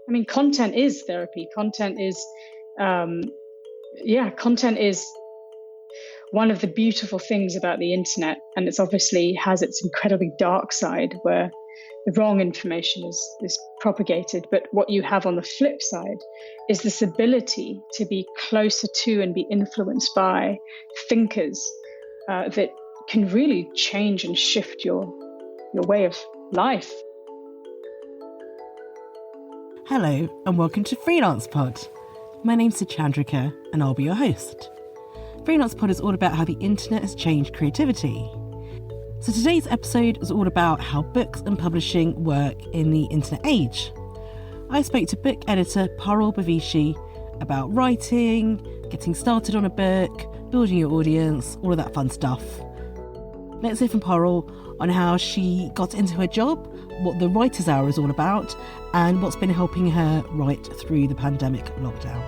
I mean, content is therapy. Content is one of the beautiful things about the internet. And it's obviously has its incredibly dark side where the wrong information is propagated. But what you have on the flip side is this ability to be closer to and be influenced by thinkers that can really change and shift your way of life. Hello and welcome to Freelance Pod. My name's Chandrika and I'll be your host. Freelance Pod is all about how the internet has changed creativity. So today's episode is all about how books and publishing work in the internet age. I spoke to book editor Parul Bavishi about writing, getting started on a book, building your audience, all of that fun stuff. Let's hear from Parul on how she got into her job, what the Writers' Hour is all about, and what's been helping her write through the pandemic lockdown.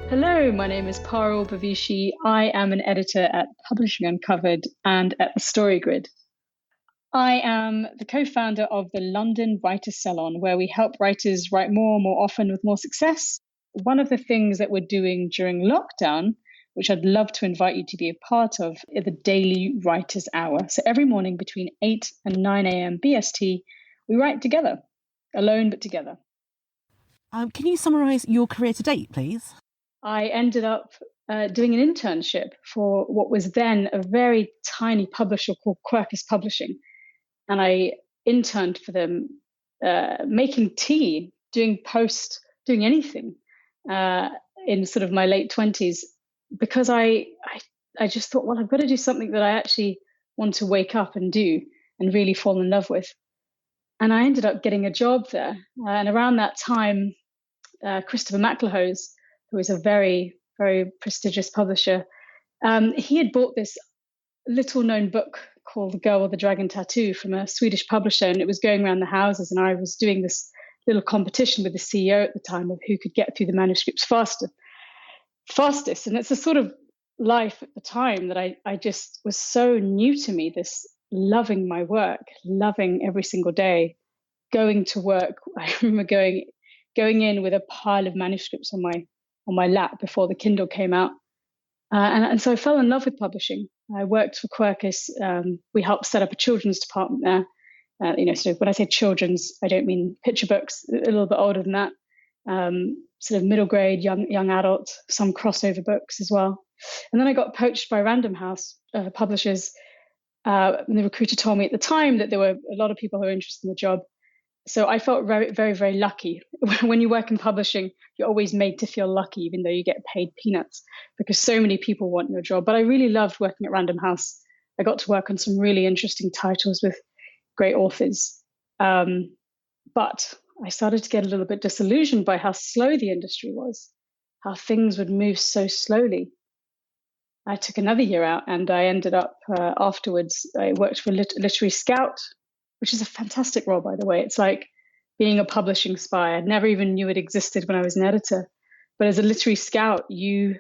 Hello, my name is Parul Bavishi. I am an editor at Publishing Uncovered and at the Story Grid. I am the co-founder of the London Writers Salon, where we help writers write more often with more success. One of the things that we're doing during lockdown, which I'd love to invite you to be a part of, is the daily Writers' Hour. So every morning between 8 and 9 a.m. BST, we write together, alone but together. Can you summarise your career to date, please? I ended up doing an internship for what was then a very tiny publisher called Quercus Publishing. And I interned for them making tea, doing anything in sort of my late 20s, because I just thought, well, I've got to do something that I actually want to wake up and do and really fall in love with. And I ended up getting a job there. And around that time, Christopher McLehose, who is a very, very prestigious publisher, he had bought this little known book called The Girl with the Dragon Tattoo from a Swedish publisher, and it was going around the houses, and I was doing this little competition with the CEO at the time of who could get through the manuscripts fastest. And it's a sort of life at the time that I just was so new to me, this loving my work, loving every single day, going to work. I remember going in with a pile of manuscripts on my lap before the Kindle came out. And so I fell in love with publishing. I worked for Quercus. We helped set up a children's department there. So when I say children's, I don't mean picture books, a little bit older than that. Sort of middle grade, young adult, some crossover books as well. And then I got poached by Random House publishers. And the recruiter told me at the time that there were a lot of people who were interested in the job. So I felt very, very, very lucky. When you work in publishing, you're always made to feel lucky, even though you get paid peanuts, because so many people want your job. But I really loved working at Random House. I got to work on some really interesting titles with great authors. But I started to get a little bit disillusioned by how slow the industry was, how things would move so slowly. I took another year out and I ended up afterwards, I worked for Literary Scout, which is a fantastic role, by the way. It's like being a publishing spy. I never even knew it existed when I was an editor. But as a literary scout, you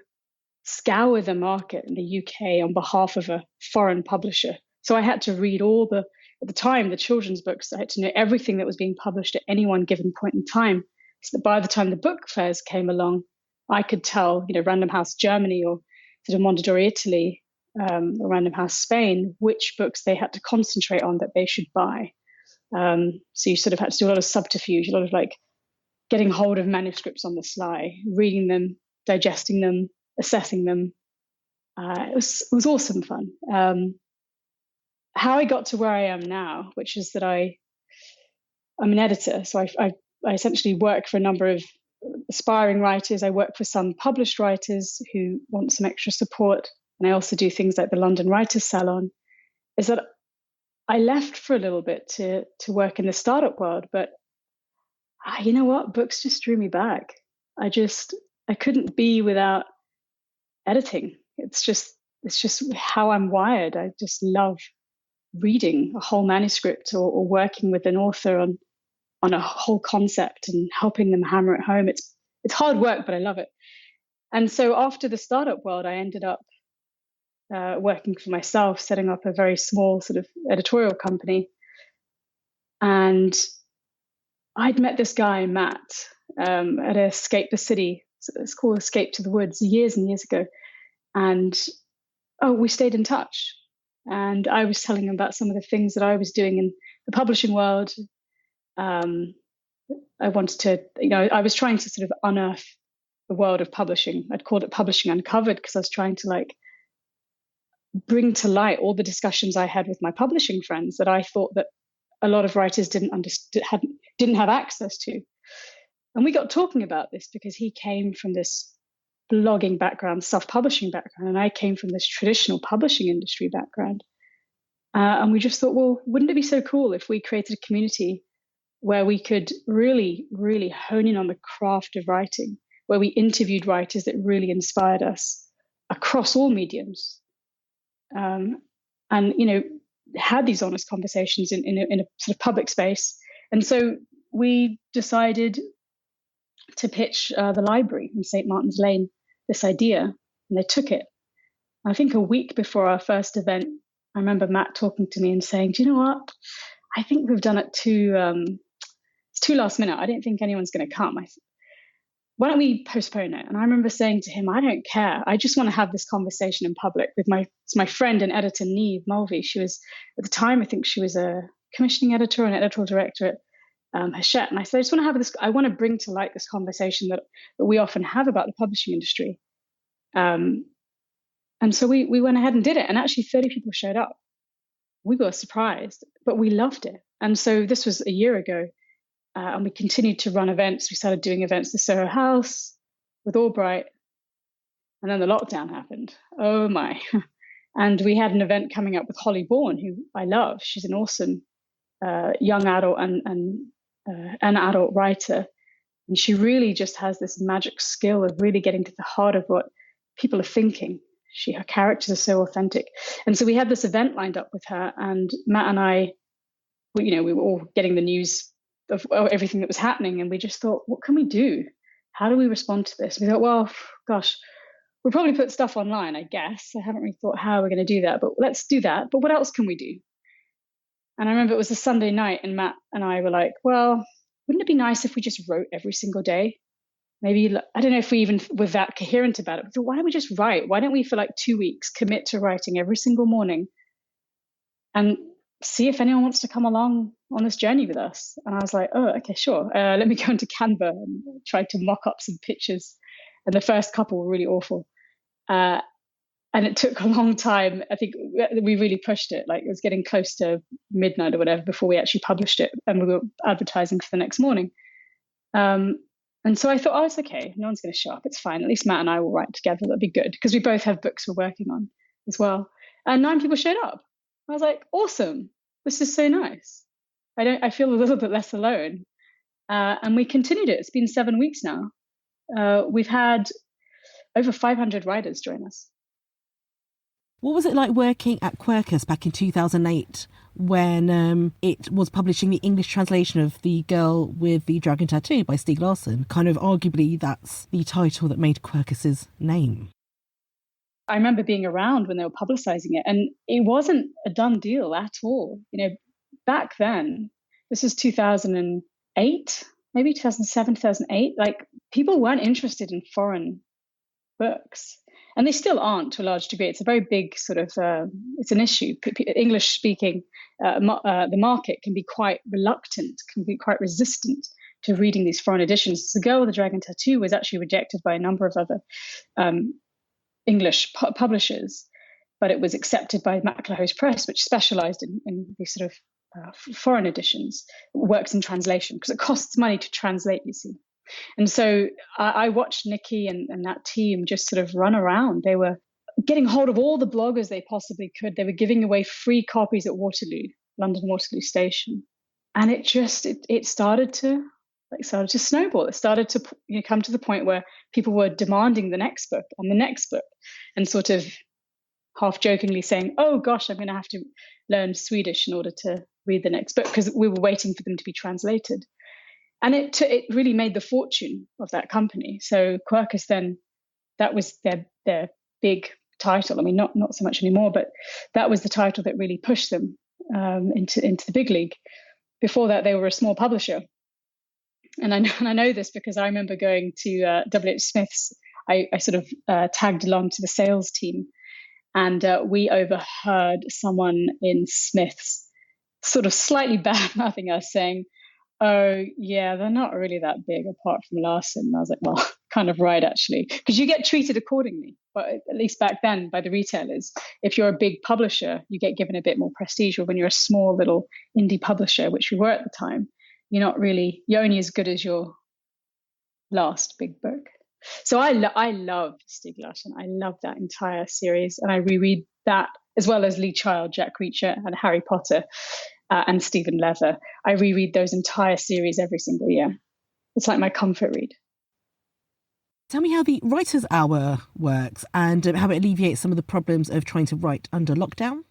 scour the market in the UK on behalf of a foreign publisher. So I had to read at the time, the children's books. I had to know everything that was being published at any one given point in time. So that by the time the book fairs came along, I could tell, Random House Germany or sort of Mondadori Italy, or Random House Spain, which books they had to concentrate on that they should buy. So you sort of had to do a lot of subterfuge, a lot of like getting hold of manuscripts on the sly, reading them, digesting them, assessing them. It was awesome fun. How I got to where I am now, which is that I'm an editor. So I essentially work for a number of aspiring writers. I work for some published writers who want some extra support. And I also do things like the London Writers Salon, is that I left for a little bit to work in the startup world, but you know what? Books just drew me back. I couldn't be without editing. It's just how I'm wired. I just love reading a whole manuscript or working with an author on a whole concept and helping them hammer it home. It's hard work, but I love it. And so after the startup world, I ended up working for myself, setting up a very small sort of editorial company. And I'd met this guy, Matt, at Escape the City. It's called Escape to the Woods, years and years ago. And we stayed in touch. And I was telling him about some of the things that I was doing in the publishing world. I wanted to, I was trying to sort of unearth the world of publishing. I'd called it Publishing Uncovered because I was trying to like bring to light all the discussions I had with my publishing friends that I thought that a lot of writers didn't have access to. And we got talking about this because he came from this blogging background, self-publishing background, and I came from this traditional publishing industry background. And we just thought, well, wouldn't it be so cool if we created a community where we could really, really hone in on the craft of writing, where we interviewed writers that really inspired us across all mediums, and had these honest conversations in a sort of public space. And so we decided to pitch the library in St. Martin's Lane this idea, and they took it. I think a week before our first event, I remember Matt talking to me and saying, "Do you know what? I think we've done it it's too last minute. I don't think anyone's going to come. Why don't we postpone it?" And I remember saying to him, "I don't care. I just want to have this conversation in public with my friend and editor, Neve Mulvey." She was, at the time, I think she was a commissioning editor and editorial director at Hachette. And I said, I want to bring to light this conversation that we often have about the publishing industry. And so we went ahead and did it. And actually 30 people showed up. We were surprised, but we loved it. And so this was a year ago. And we continued to run events. We started doing events at Soho House with Albright. And then the lockdown happened. Oh my. And we had an event coming up with Holly Bourne, who I love. She's an awesome young adult and an adult writer. And she really just has this magic skill of really getting to the heart of what people are thinking. Her characters are so authentic. And so we had this event lined up with her, and Matt and I, we were all getting the news of everything that was happening. And we just thought, what can we do? How do we respond to this? We thought, well, gosh, we'll probably put stuff online, I guess. I haven't really thought how we're going to do that, but let's do that. But what else can we do? And I remember it was a Sunday night, and Matt and I were like, well, wouldn't it be nice if we just wrote every single day? Maybe, I don't know if we even were that coherent about it. But why don't we just write? Why don't we, for like 2 weeks, commit to writing every single morning and see if anyone wants to come along on this journey with us? And I was like, oh, okay, sure. Let me go into Canva and try to mock up some pictures. And the first couple were really awful. And it took a long time. I think we really pushed it. Like, it was getting close to midnight or whatever before we actually published it. And we were advertising for the next morning. And so I thought, oh, it's okay. No one's going to show up. It's fine. At least Matt and I will write together. That'd be good. Because we both have books we're working on as well. And 9 people showed up. I was like, awesome. This is so nice. I feel a little bit less alone. And we continued it. It's been 7 weeks now. We've had over 500 writers join us. What was it like working at Quercus back in 2008 when it was publishing the English translation of The Girl with the Dragon Tattoo by Stieg Larsson? Kind of arguably that's the title that made Quercus's name. I remember being around when they were publicizing it, and it wasn't a done deal at all. Back then, this was 2008, maybe 2007, 2008, like, people weren't interested in foreign books. And they still aren't, to a large degree. It's a very big sort of, it's an issue. English speaking, the market can be quite reluctant, can be quite resistant to reading these foreign editions. The Girl with the Dragon Tattoo was actually rejected by a number of other English publishers, but it was accepted by Maclehose Press, which specialized in these sort of foreign editions, works in translation, because it costs money to translate, you see. And so I watched Nikki and that team just sort of run around. They were getting hold of all the bloggers they possibly could. They were giving away free copies at Waterloo, London Waterloo Station. And it started to snowball. It started to come to the point where people were demanding the next book and the next book, and sort of half jokingly saying, oh gosh, I'm going to have to learn Swedish in order to read the next book, because we were waiting for them to be translated. And it really made the fortune of that company. So Quercus then, that was their big title. I mean, not so much anymore, but that was the title that really pushed them into the big league. Before that, they were a small publisher. and I know this because I remember going to W.H. Smith's. I sort of tagged along to the sales team, and we overheard someone in Smith's sort of slightly bad-mouthing us, saying, "Oh, yeah, they're not really that big apart from Larson." And I was like, well, kind of right, actually, because you get treated accordingly. But at least back then by the retailers, if you're a big publisher, you get given a bit more prestige. Or when you're a small little indie publisher, which we were at the time, you're only as good as your last big book. So I love Stieg Larsson. I love that entire series, and I reread that as well as Lee Child, Jack Reacher, and Harry Potter, and Stephen Leather. I reread those entire series every single year. It's like my comfort read. Tell me how the Writer's Hour works and how it alleviates some of the problems of trying to write under lockdown.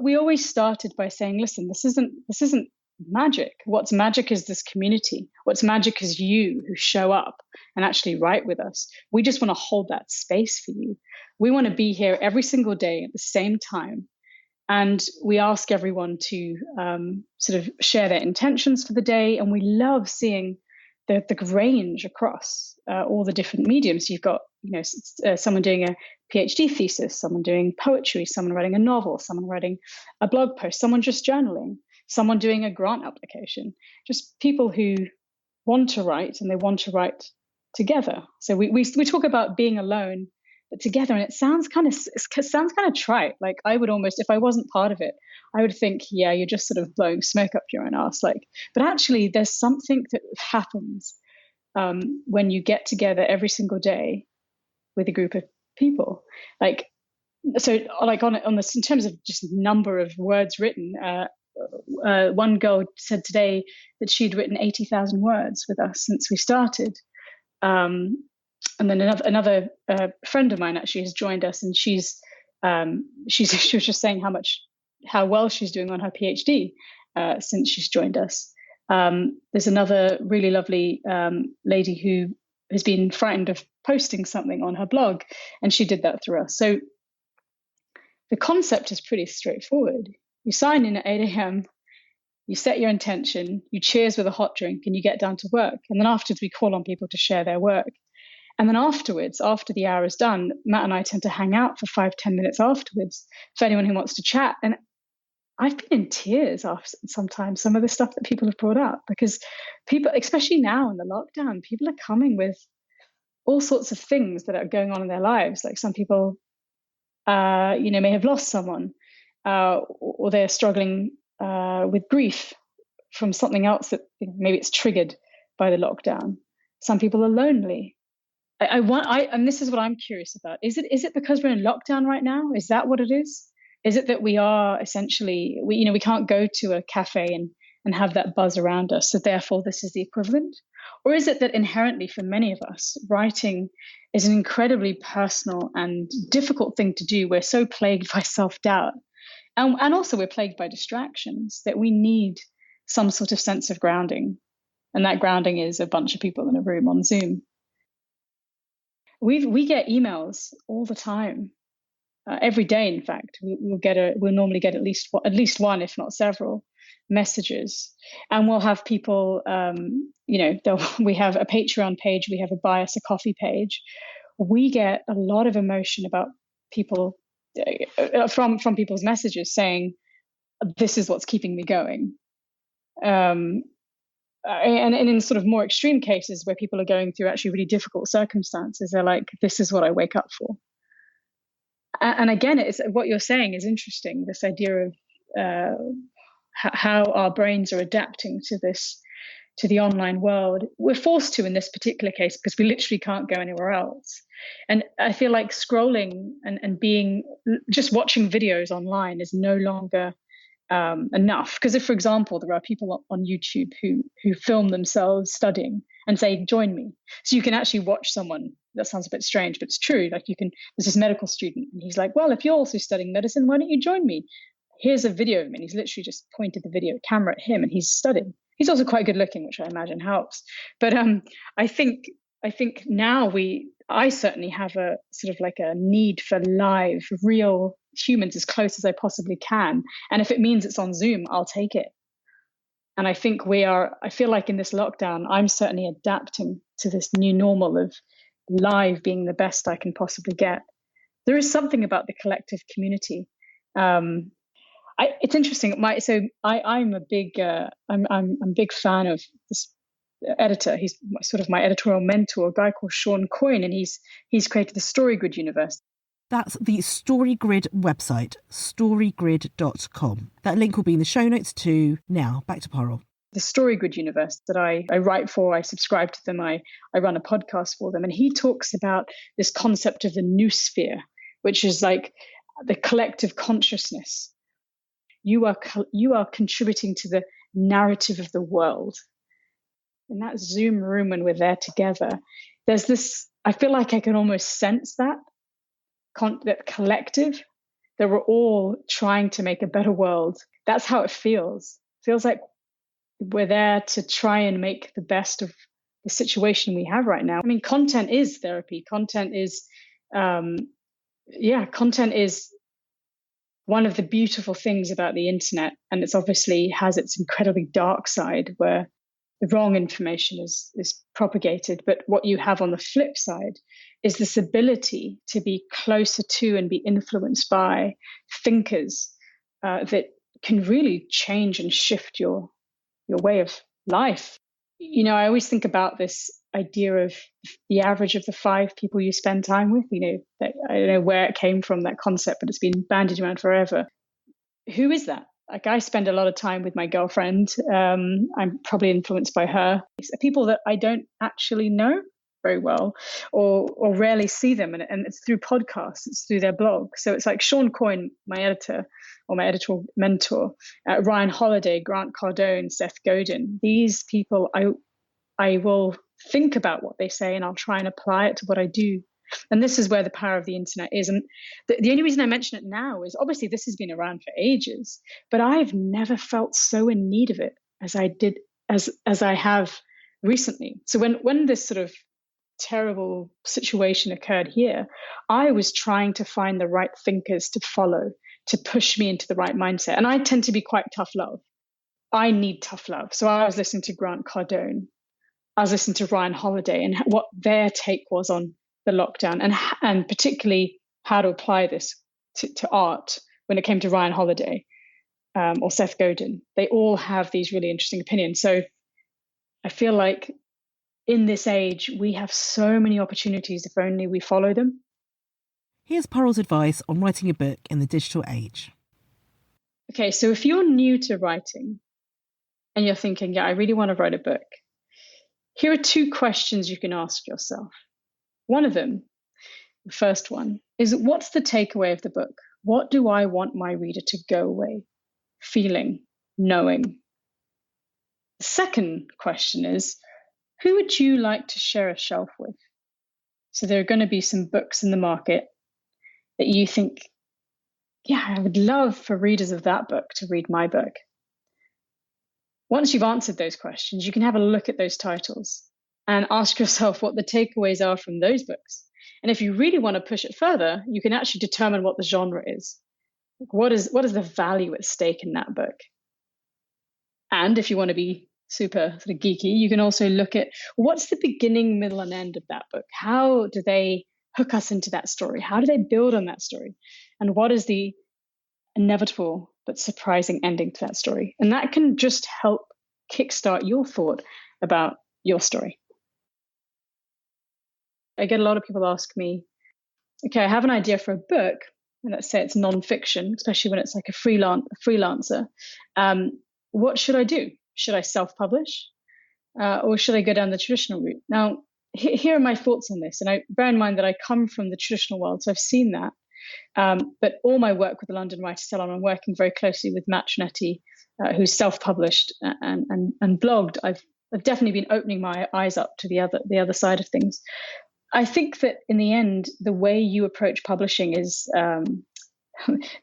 We always started by saying, listen, this isn't magic. What's magic is this community. What's magic is you who show up and actually write with us. We just want to hold that space for you. We want to be here every single day at the same time. And we ask everyone to sort of share their intentions for the day. And we love seeing the range across all the different mediums. You've got, someone doing a PhD thesis, someone doing poetry, someone writing a novel, someone writing a blog post, someone just journaling, someone doing a grant application, just people who want to write and they want to write together. So we talk about being alone, but together, and it sounds kind of trite. Like I would almost, if I wasn't part of it, I would think, yeah, you're just sort of blowing smoke up your own arse. But actually, there's something that happens when you get together every single day with a group of people. On this, in terms of just number of words written, one girl said today that she'd written 80,000 words with us since we started. And then another friend of mine actually has joined us, and she was just saying how well she's doing on her PhD since she's joined us. There's another really lovely lady who has been frightened of posting something on her blog, and she did that through us. So the concept is pretty straightforward. You sign in at 8 a.m., you set your intention, you cheers with a hot drink, and you get down to work. And then afterwards, we call on people to share their work. And then afterwards, after the hour is done, Matt and I tend to hang out for 5-10 minutes afterwards for anyone who wants to chat. And I've been in tears after sometimes some of the stuff that people have brought up, because people, especially now in the lockdown, people are coming with all sorts of things that are going on in their lives. Like some people, may have lost someone, or they're struggling with grief from something else that maybe it's triggered by the lockdown. Some people are lonely. And this is what I'm curious about. Is it because we're in lockdown right now? Is that what it is? Is it that we are essentially, we can't go to a cafe and have that buzz around us, so therefore this is the equivalent? Or is it that inherently for many of us, writing is an incredibly personal and difficult thing to do? We're so plagued by self-doubt. And also we're plagued by distractions that we need some sort of sense of grounding. And that grounding is a bunch of people in a room on Zoom. We get emails all the time, every day. In fact, we'll normally get at least one, if not several, messages, and we'll have people. We have a Patreon page, we have a Buy Us a Coffee page. We get a lot of emotion about people from people's messages saying, "This is what's keeping me going." And in sort of more extreme cases where people are going through actually really difficult circumstances, they're like, this is what I wake up for. And again, it's what you're saying is interesting, this idea of how our brains are adapting to the online world. We're forced to in this particular case because we literally can't go anywhere else. And I feel like scrolling and just watching videos online is no longer enough. Because if, for example, there are people on YouTube who film themselves studying and say, join me. So you can actually watch someone. That sounds a bit strange, but it's true. Like there's this medical student and he's like, well, if you're also studying medicine, why don't you join me? Here's a video of him. And he's literally just pointed the video camera at him and he's studying. He's also quite good looking, which I imagine helps. But I think now I certainly have a sort of like a need for live, real humans as close as I possibly can. And if it means it's on Zoom, I'll take it. And I feel like in this lockdown, I'm certainly adapting to this new normal of live being the best I can possibly get. There is something about the collective community. It's interesting. I'm a big I'm a big fan of this editor. He's sort of my editorial mentor, a guy called Sean Coyne, and he's created the Storygrid universe. That's the Storygrid website, storygrid.com. That link will be in the show notes too. Now, back to Parul. The Storygrid universe that I write for, I subscribe to them, I run a podcast for them. And he talks about this concept of the noosphere, which is like the collective consciousness. You are contributing to the narrative of the world. In that Zoom room when we're there together, there's this, I feel like I can almost sense that collective, that we're all trying to make a better world. That's how it feels. It feels like we're there to try and make the best of the situation we have right now. I mean, content is therapy. Content is one of the beautiful things about the internet. And it's obviously has its incredibly dark side where the wrong information is propagated. But what you have on the flip side is this ability to be closer to and be influenced by thinkers that can really change and shift your way of life. You know, I always think about this idea of the average of the 5 people you spend time with. You know, I don't know where it came from, that concept, but it's been bandied around forever. Who is that? Like, I spend a lot of time with my girlfriend. I'm probably influenced by her. It's people that I don't actually know very well or rarely see them. And it's through podcasts, it's through their blog. So it's like Sean Coyne, my editor or my editorial mentor, Ryan Holiday, Grant Cardone, Seth Godin. These people, I will think about what they say and I'll try and apply it to what I do. And this is where the power of the internet is. And the only reason I mention it now is obviously this has been around for ages, but I've never felt so in need of it as I did, as I have recently. So when this sort of terrible situation occurred here, I was trying to find the right thinkers to follow, to push me into the right mindset. And I tend to be quite tough love. I need tough love. So I was listening to Grant Cardone. I was listening to Ryan Holiday and what their take was on the lockdown and particularly how to apply this to art. When it came to Ryan Holiday or Seth Godin, they all have these really interesting opinions. So I feel like in this age, we have so many opportunities if only we follow them. Here's Parul's advice on writing a book in the digital age. Okay, so if you're new to writing and you're thinking, yeah, I really want to write a book, here are 2 questions you can ask yourself. One of them, the first one, is what's the takeaway of the book? What do I want my reader to go away feeling, knowing? The second question is, who would you like to share a shelf with? So there are going to be some books in the market that you think, yeah, I would love for readers of that book to read my book. Once you've answered those questions, you can have a look at those titles and ask yourself what the takeaways are from those books. And if you really want to push it further, you can actually determine what the genre is. Like what is the value at stake in that book? And if you want to be super sort of geeky, you can also look at what's the beginning, middle, and end of that book? How do they hook us into that story? How do they build on that story? And what is the inevitable but surprising ending to that story? And that can just help kickstart your thought about your story. I get a lot of people ask me, okay, I have an idea for a book, and let's say it's nonfiction, especially when it's like a freelancer. What should I do? Should I self-publish or should I go down the traditional route? Now, here are my thoughts on this. And I bear in mind that I come from the traditional world, so I've seen that. But all my work with the London Writers Salon, I'm working very closely with Matt Trinetti, who's self-published and blogged. I've definitely been opening my eyes up to the other side of things. I think that in the end, the way you approach publishing is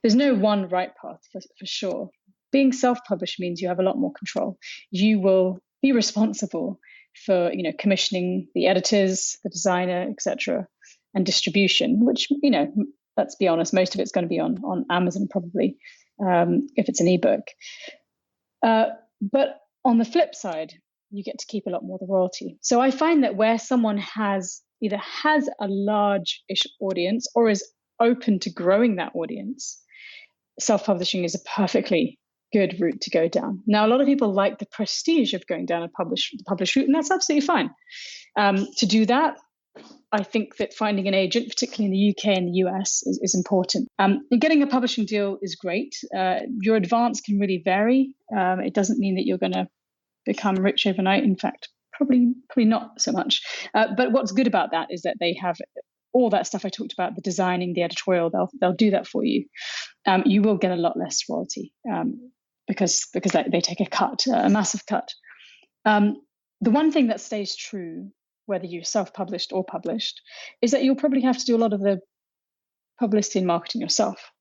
there's no one right path for sure. Being self-published means you have a lot more control. You will be responsible for, commissioning the editors, the designer, etc., and distribution. Which, let's be honest, most of it's going to be on Amazon probably, if it's an ebook. But On the flip side, you get to keep a lot more of the royalty. So I find that where someone either has a large-ish audience or is open to growing that audience, self-publishing is a perfectly good route to go down. Now, a lot of people like the prestige of going down the publish route, and that's absolutely fine. To do that, I think that finding an agent, particularly in the UK and the US, is important. And getting a publishing deal is great. Your advance can really vary. It doesn't mean that you're going to become rich overnight. In fact, probably not so much. But what's good about that is that they have all that stuff I talked about, the designing, the editorial. They'll do that for you. You will get a lot less royalty because they take a cut, a massive cut. The one thing that stays true, whether you're self-published or published, is that you'll probably have to do a lot of the publicity and marketing yourself.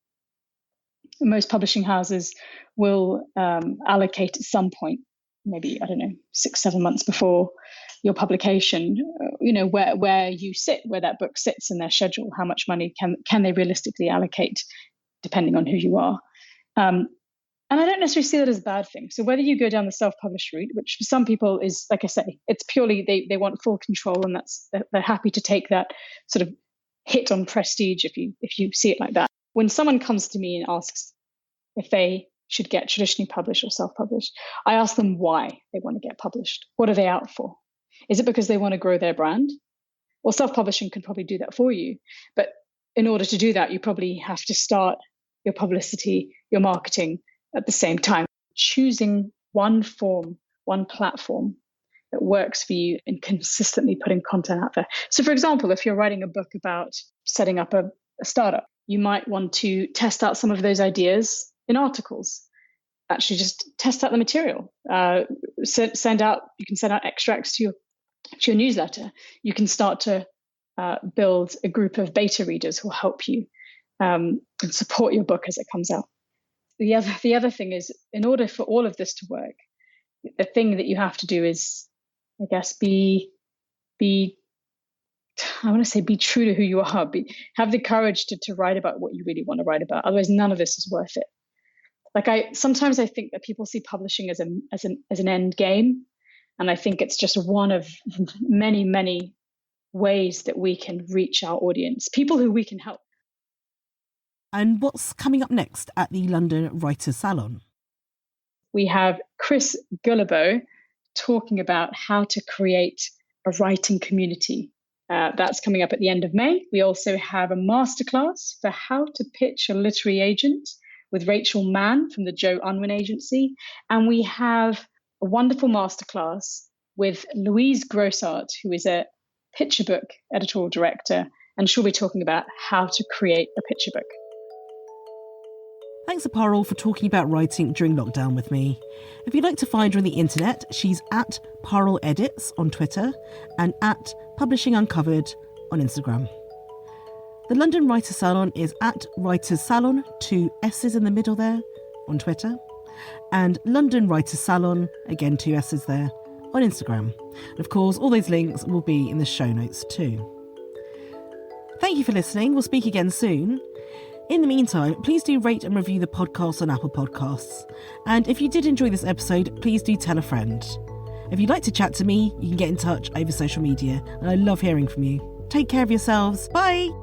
Most publishing houses will allocate at some point, maybe, 6-7 months before your publication, where you sit, where that book sits in their schedule, how much money can they realistically allocate, depending on who you are. And I don't necessarily see that as a bad thing. So whether you go down the self-published route, which for some people is, like I say, it's purely they want full control, and they're happy to take that sort of hit on prestige if you see it like that. When someone comes to me and asks if they should get traditionally published or self-published, I ask them why they want to get published. What are they out for? Is it because they want to grow their brand? Well, self-publishing can probably do that for you. But in order to do that, you probably have to start your publicity, your marketing at the same time, choosing one form, one platform that works for you and consistently putting content out there. So for example, if you're writing a book about setting up a startup, you might want to test out some of those ideas in articles. Actually just test out the material. You can send out extracts to your newsletter. You can start to build a group of beta readers who will help you and support your book as it comes out. The other thing is, in order for all of this to work, the thing that you have to do is, I guess, be true to who you are. Have the courage to write about what you really want to write about. Otherwise, none of this is worth it. Sometimes I think that people see publishing as an end game, and I think it's just one of many, many ways that we can reach our audience, people who we can help. And what's coming up next at the London Writers Salon? We have Chris Guillebeau talking about how to create a writing community. That's coming up at the end of May. We also have a masterclass for how to pitch a literary agent with Rachel Mann from the Joe Unwin Agency. And we have a wonderful masterclass with Louise Grossart, who is a picture book editorial director, and she'll be talking about how to create a picture book. Thanks to Parul for talking about writing during lockdown with me. If you'd like to find her on the internet, she's at Parul Edits on Twitter and at Publishing Uncovered on Instagram. The London Writers Salon is at Writers Salon, 2 S's in the middle there, on Twitter. And London Writers Salon, again 2 S's there, on Instagram. And of course, all those links will be in the show notes too. Thank you for listening. We'll speak again soon. In the meantime, please do rate and review the podcast on Apple Podcasts. And if you did enjoy this episode, please do tell a friend. If you'd like to chat to me, you can get in touch over social media, and I love hearing from you. Take care of yourselves. Bye!